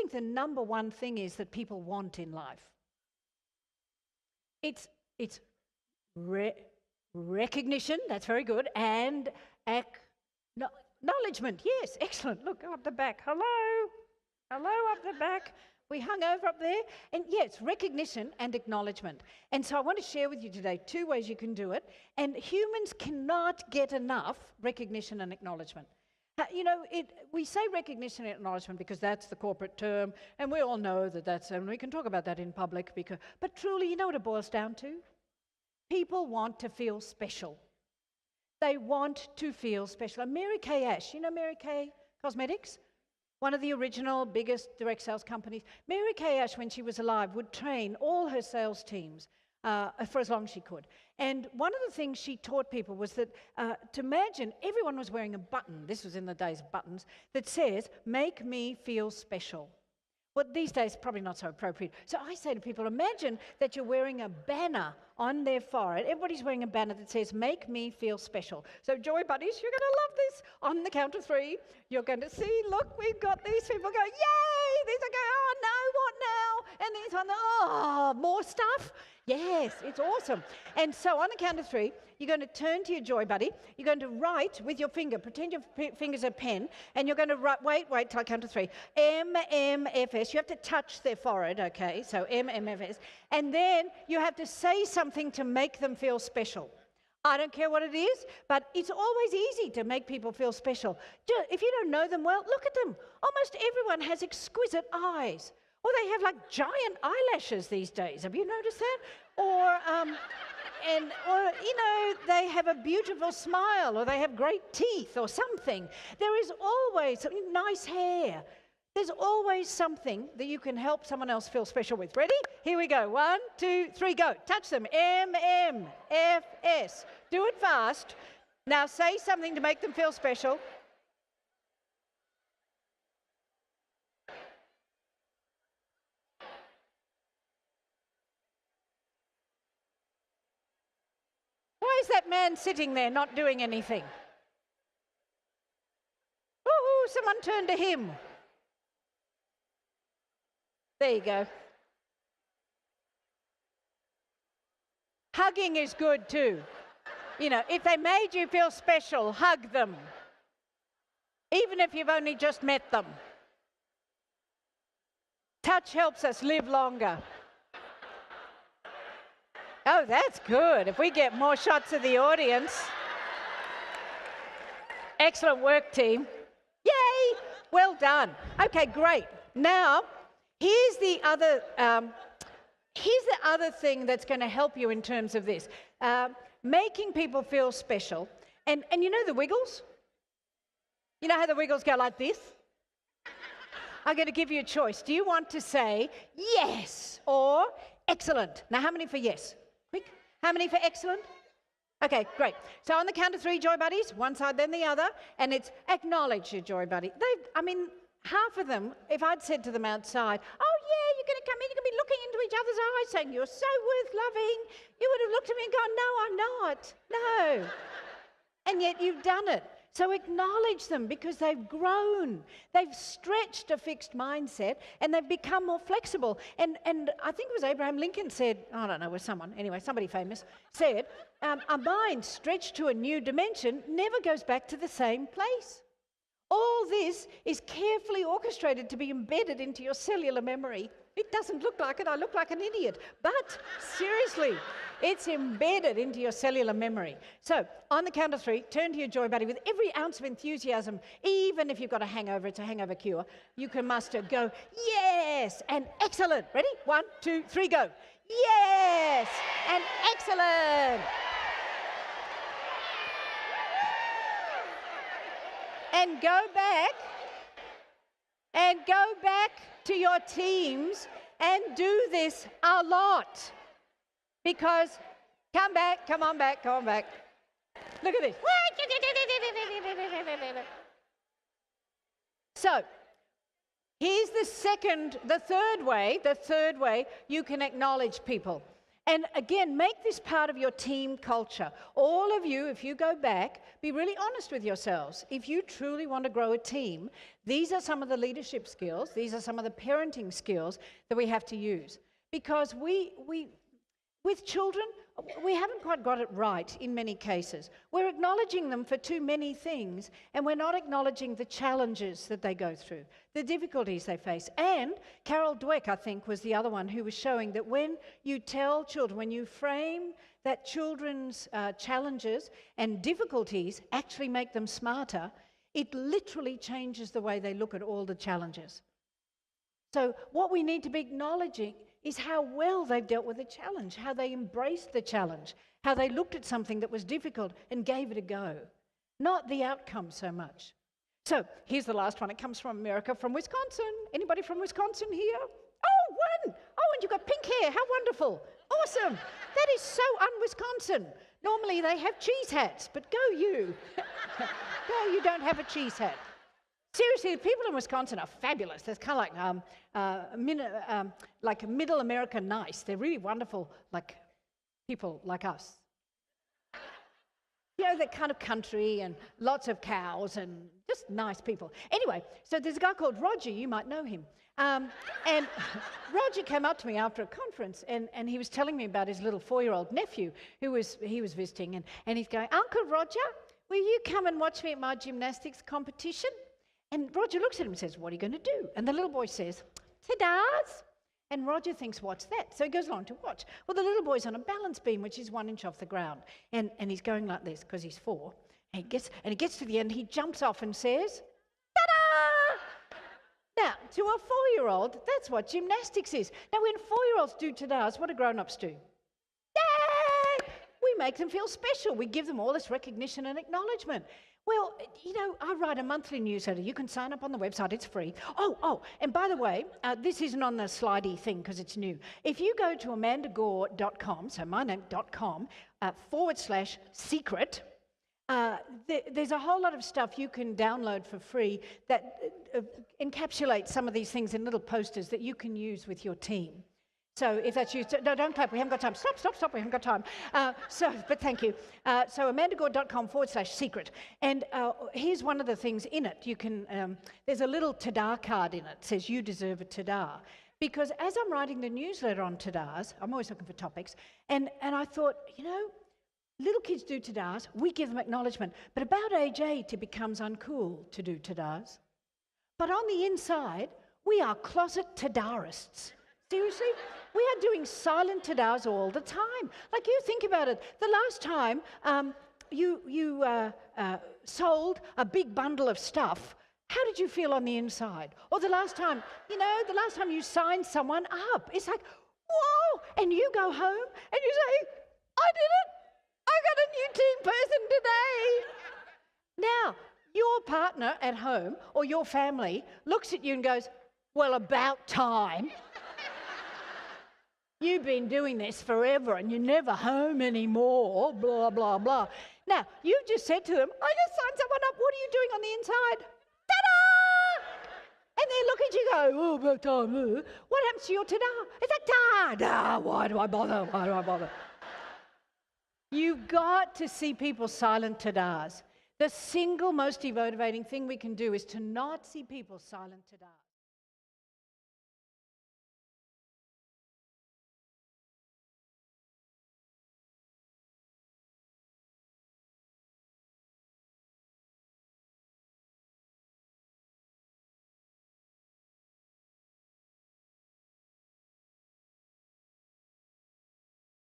think the number one thing is that people want in life? It's recognition, that's very good, and acknowledgement. Yes, excellent. Look, up the back. Hello up the back. We hung over up there. And yes, recognition and acknowledgement. And so I want to share with you today 2 ways you can do it. And humans cannot get enough recognition and acknowledgement. We say recognition and acknowledgement because that's the corporate term, and we all know that and we can talk about that in public. But truly, you know what it boils down to? People want to feel special. They want to feel special. And Mary Kay Ash, you know Mary Kay Cosmetics? One of the original biggest direct sales companies. Mary Kay Ash, when she was alive, would train all her sales teams for as long as she could. And one of the things she taught people was that to imagine everyone was wearing a button, this was in the days of buttons, that says, "Make me feel special." Well, these days, probably not so appropriate. So I say to people, imagine that you're wearing a banner on their forehead. Everybody's wearing a banner that says, "Make me feel special." So Joy Buddies, you're going to love this. On the count of 3, you're going to see, look, we've got these people go, "Yay!" These are going, "Oh no, what now?" And these on, "Oh, more stuff." Yes, it's awesome. And so on the count of 3, you're going to turn to your Joy Buddy. You're going to write with your finger. Pretend your finger's a pen. And you're going to write, wait till I count to 3. MMFS. You have to touch their forehead, okay? So MMFS. And then you have to say something to make them feel special. I don't care what it is, but it's always easy to make people feel special. If you don't know them well, look at them. Almost everyone has exquisite eyes. Or they have like giant eyelashes these days. Have you noticed that? Or they have a beautiful smile, or they have great teeth or something. There is always nice hair. There's always something that you can help someone else feel special with. Ready? Here we go. 1, 2, 3, go. Touch them. MMFS. Do it fast. Now say something to make them feel special. Why is that man sitting there not doing anything? Woo-hoo, someone turn to him. There you go. Hugging is good too. If they made you feel special, hug them. Even if you've only just met them. Touch helps us live longer. Oh, that's good. If we get more shots of the audience. Excellent work, team. Yay! Well done. Okay, great. Now, here's the other thing that's going to help you in terms of this. Making people feel special. And you know the Wiggles? You know how the Wiggles go like this? I'm going to give you a choice. Do you want to say yes or excellent? Now, how many for yes? Quick. How many for excellent? Okay, great. So on the count of 3, Joy Buddies, one side then the other, and it's acknowledge your Joy Buddy. Half of them, if I'd said to them outside, "Oh yeah, you're going to come in, you're going to be looking into each other's eyes saying, 'You're so worth loving,' you would have looked at me and gone, 'No, I'm not. No.' And yet you've done it. So acknowledge them because they've grown. They've stretched a fixed mindset and they've become more flexible. And I think it was Abraham Lincoln said, I don't know, it was somebody famous, said, a mind stretched to a new dimension never goes back to the same place. All this is carefully orchestrated to be embedded into your cellular memory. It doesn't look like it. I look like an idiot. But seriously, it's embedded into your cellular memory. So on the count of 3, turn to your Joy Buddy with every ounce of enthusiasm. Even if you've got a hangover, it's a hangover cure. You can muster, go, yes, and excellent. Ready? 1, 2, 3, go. Yes, and excellent. And go back to your teams and do this a lot. Because, come on back. Look at this. So, here's the third way you can acknowledge people. And again, make this part of your team culture. All of you, if you go back, be really honest with yourselves. If you truly want to grow a team, these are some of the leadership skills, these are some of the parenting skills that we have to use. Because with children, we haven't quite got it right in many cases. We're acknowledging them for too many things, and we're not acknowledging the challenges that they go through, the difficulties they face. And Carol Dweck, I think, was the other one who was showing that when you tell children, when you frame that children's challenges and difficulties actually make them smarter, it literally changes the way they look at all the challenges. So what we need to be acknowledging is how well they've dealt with the challenge, how they embraced the challenge, how they looked at something that was difficult and gave it a go, not the outcome so much. So here's the last one. It comes from America, from Wisconsin. Anybody from Wisconsin here? Oh, one. Oh, and you've got pink hair. How wonderful. Awesome. That is so un-Wisconsin. Normally they have cheese hats, but go you. No, you don't have a cheese hat. Seriously, the people in Wisconsin are fabulous. They're kind of like middle America nice. They're really wonderful, like people like us. You know, that kind of country and lots of cows and just nice people. Anyway, so there's a guy called Roger. You might know him. And Roger came up to me after a conference and he was telling me about his little 4-year-old nephew he was visiting. And he's going, Uncle Roger, will you come and watch me at my gymnastics competition? And Roger looks at him and says, what are you going to do? And the little boy says, ta-das. And Roger thinks, what's that? So he goes along to watch. Well, the little boy's on a balance beam, which is 1 inch off the ground. And he's going like this because he's 4. And he gets to the end, he jumps off and says, ta-da! Now, to a 4-year-old, that's what gymnastics is. Now, when 4-year-olds do ta-das, what do grown-ups do? Yay! We make them feel special. We give them all this recognition and acknowledgement. Well, you know, I write a monthly newsletter. You can sign up on the website. It's free. Oh, and by the way, this isn't on the slidey thing because it's new. If you go to amandagore.com, so my name.com, /secret, there's a whole lot of stuff you can download for free that encapsulates some of these things in little posters that you can use with your team. So if that's you, no, don't clap, we haven't got time. Stop, we haven't got time. But thank you. So amandagore.com /secret. And here's one of the things in it. You can, there's a little ta-da card in it. It says, you deserve a ta-da. Because as I'm writing the newsletter on ta-das, I'm always looking for topics, and I thought, you know, little kids do ta-das, we give them acknowledgement. But about age 8, it becomes uncool to do ta-das. But on the inside, we are closet ta-darists. Seriously? We are doing silent ta-das all the time. Like, you think about it. The last time you sold a big bundle of stuff, how did you feel on the inside? Or the last time you signed someone up, it's like, whoa! And you go home and you say, I did it! I got a new team person today! Now, your partner at home or your family looks at you and goes, well, about time. You've been doing this forever and you're never home anymore, blah, blah, blah. Now, you've just said to them, I just signed someone up. What are you doing on the inside? Ta-da! And they look at you and go, oh, about time. What happens to your ta-da? It's like, ta-da! Why do I bother? You've got to see people's silent ta-das. The single most demotivating thing we can do is to not see people's silent ta-das.